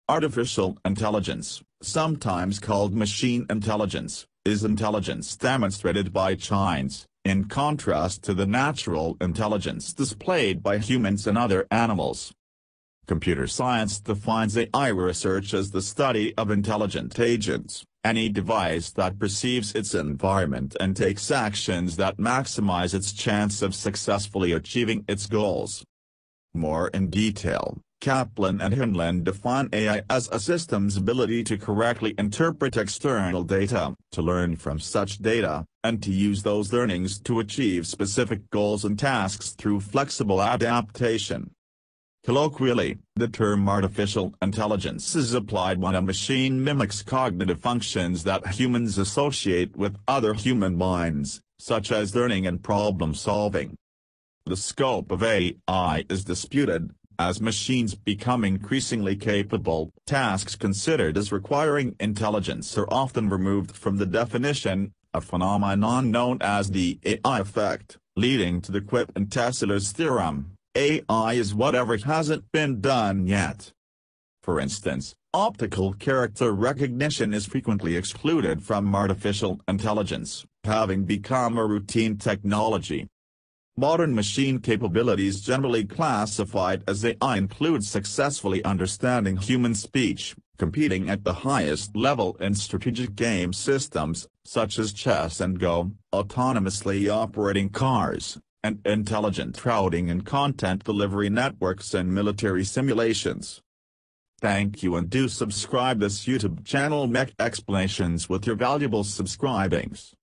Artificial intelligence, sometimes called machine intelligence, is intelligence demonstrated by machines, in contrast to the natural intelligence displayed by humans and other animals. Computer science defines AI research as the study of intelligent agents, any device that perceives its environment and takes actions that maximize its chance of successfully achieving its goals. More in detail, Kaplan and Hinland define AI as a system's ability to correctly interpret external data, to learn from such data, and to use those learnings to achieve specific goals and tasks through flexible adaptation. Colloquially, the term artificial intelligence is applied when a machine mimics cognitive functions that humans associate with other human minds, such as learning and problem-solving. The scope of AI is disputed. As machines become increasingly capable, tasks considered as requiring intelligence are often removed from the definition, a phenomenon known as the AI effect, leading to the Quip and Tesla's theorem: AI is whatever hasn't been done yet. For instance, optical character recognition is frequently excluded from artificial intelligence, having become a routine technology. Modern machine capabilities generally classified as AI include successfully understanding human speech, competing at the highest level in strategic game systems, such as chess and Go, autonomously operating cars, and intelligent routing and content delivery networks and military simulations. Thank you, and do subscribe this YouTube channel Mech Explanations with your valuable subscribings.